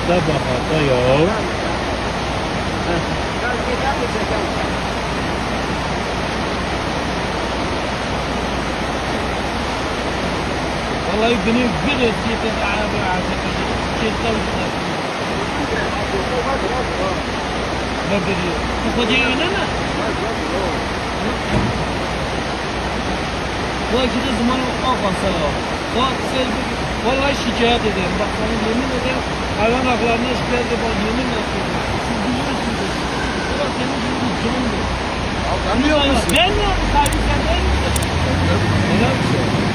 Sabahata ya. Vallahi beni bir etkiyete abi artık. Çekten ne biliyor? Bu koca evine mi? Bu ikide zaman akmasa ya. Bak sen vallahi şikayet ederim. Bak sana yemin ederim hayvan haklarına şikayet ederim. Yemin ederim. Siz biliyorsunuz. Bak senin gibi bir canım yok. Ben mi yapmışsın? Ben mi yapmışsın? Sen değil misin? Helal olsun.